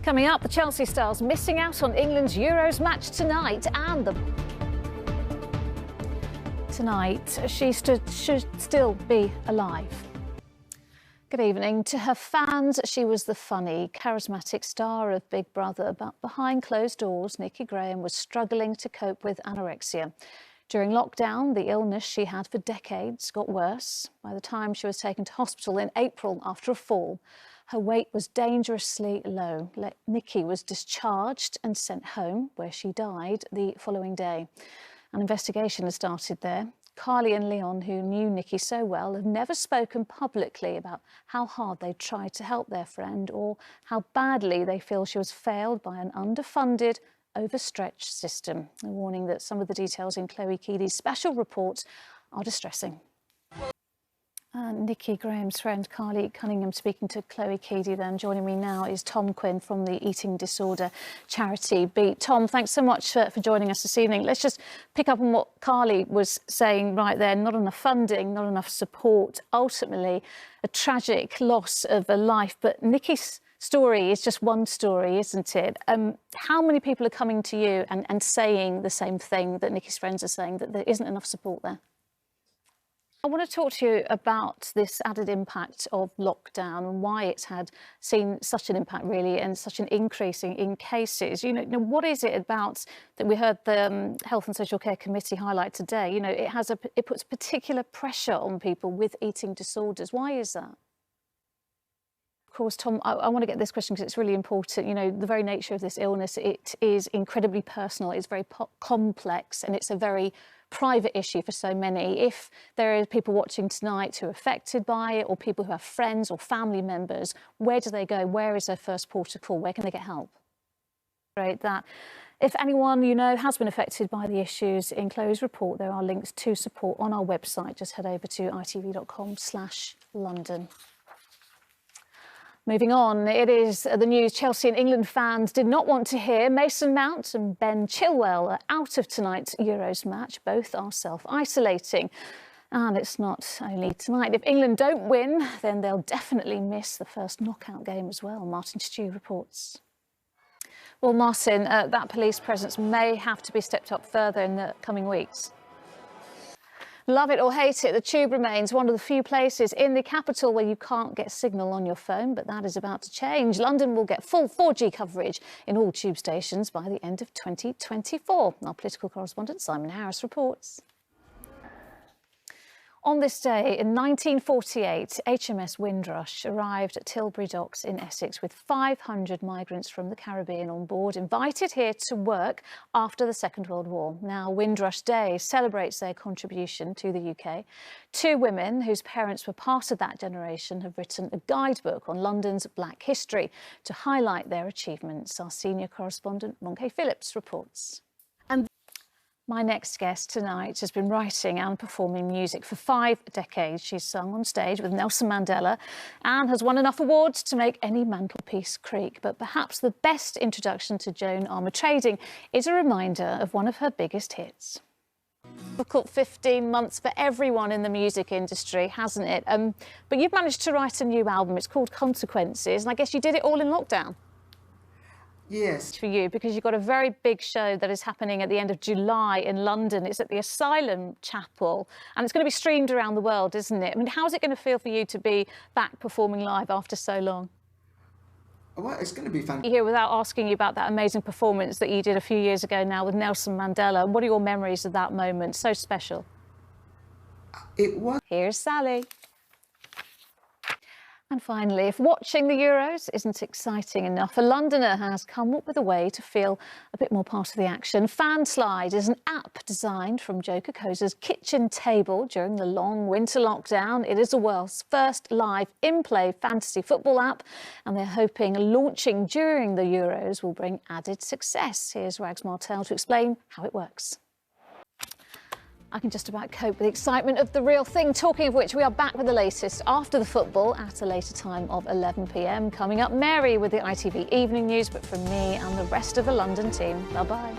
Coming up, the Chelsea stars missing out on England's Euros match tonight, and tonight she should still be alive. Good evening. To her fans, she was the funny, charismatic star of Big Brother, but behind closed doors, Nikki Graham was struggling to cope with anorexia. During lockdown, the illness she had for decades got worse. By the time she was taken to hospital in April after a fall, her weight was dangerously low. Nikki was discharged and sent home, where she died the following day. An investigation has started there. Carly and Leon, who knew Nikki so well, have never spoken publicly about how hard they tried to help their friend or how badly they feel she was failed by an underfunded, overstretched system. A warning that some of the details in Chloe Keady's special report are distressing. Nikki Graham's friend Carly Cunningham speaking to Chloe Keady then. Joining me now is Tom Quinn from the Eating Disorder charity Beat. Tom, thanks so much for joining us this evening. Let's just pick up on what Carly was saying right there. Not enough funding, not enough support, ultimately a tragic loss of a life. But Nikki's story is just one story, isn't it? How many people are coming to you and saying the same thing that Nikki's friends are saying, that there isn't enough support there? I want to talk to you about this added impact of lockdown and why it's seen such an impact, really, and such an increase in cases. You know, what is it about that we heard the Health and Social Care Committee highlight today? You know, it puts particular pressure on people with eating disorders. Why is that? Of course, Tom, I want to get this question because it's really important. You know, the very nature of this illness, it is incredibly personal, it's very complex, and it's a very private issue for so many. If there are people watching tonight who are affected by it, or people who have friends or family members, where do they go? Where is their first port of call? Where can they get help? Great that. If anyone you know has been affected by the issues in Chloe's report, there are links to support on our website. Just head over to itv.com/London. Moving on, it is the news Chelsea and England fans did not want to hear. Mason Mount and Ben Chilwell are out of tonight's Euros match. Both are self-isolating. And it's not only tonight. If England don't win, then they'll definitely miss the first knockout game as well. Martin Stew reports. Well, Martin, that police presence may have to be stepped up further in the coming weeks. Love it or hate it, the Tube remains one of the few places in the capital where you can't get signal on your phone, but that is about to change. London will get full 4G coverage in all Tube stations by the end of 2024. Our political correspondent Simon Harris reports. On this day in 1948, HMS Windrush arrived at Tilbury Docks in Essex with 500 migrants from the Caribbean on board, invited here to work after the Second World War. Now, Windrush Day celebrates their contribution to the UK. Two women whose parents were part of that generation have written a guidebook on London's Black history to highlight their achievements. Our senior correspondent, Monkey Phillips, reports. My next guest tonight has been writing and performing music for 5 decades. She's sung on stage with Nelson Mandela and has won enough awards to make any mantelpiece creak. But perhaps the best introduction to Joan Armatrading is a reminder of one of her biggest hits. Difficult 15 months for everyone in the music industry, hasn't it? But you've managed to write a new album. It's called Consequences, and I guess you did it all in lockdown. Yes. For you, because you've got a very big show that is happening at the end of July in London. It's at the Asylum Chapel, and it's going to be streamed around the world, isn't it? I mean, how's it going to feel for you to be back performing live after so long? Well, it's going to be fantastic. Here, without asking you about that amazing performance that you did a few years ago now with Nelson Mandela, what are your memories of that moment? So special. It was. Here's Sally. And finally, if watching the Euros isn't exciting enough, a Londoner has come up with a way to feel a bit more part of the action. Fanslide is an app designed from Joe Kokoza's kitchen table during the long winter lockdown. It is the world's first live in-play fantasy football app, and they're hoping launching during the Euros will bring added success. Here's Rags Martel to explain how it works. I can just about cope with the excitement of the real thing. Talking of which, we are back with the latest after the football at a later time of 11 p.m. Coming up, Mary with the ITV Evening News, but from me and the rest of the London team. Bye-bye.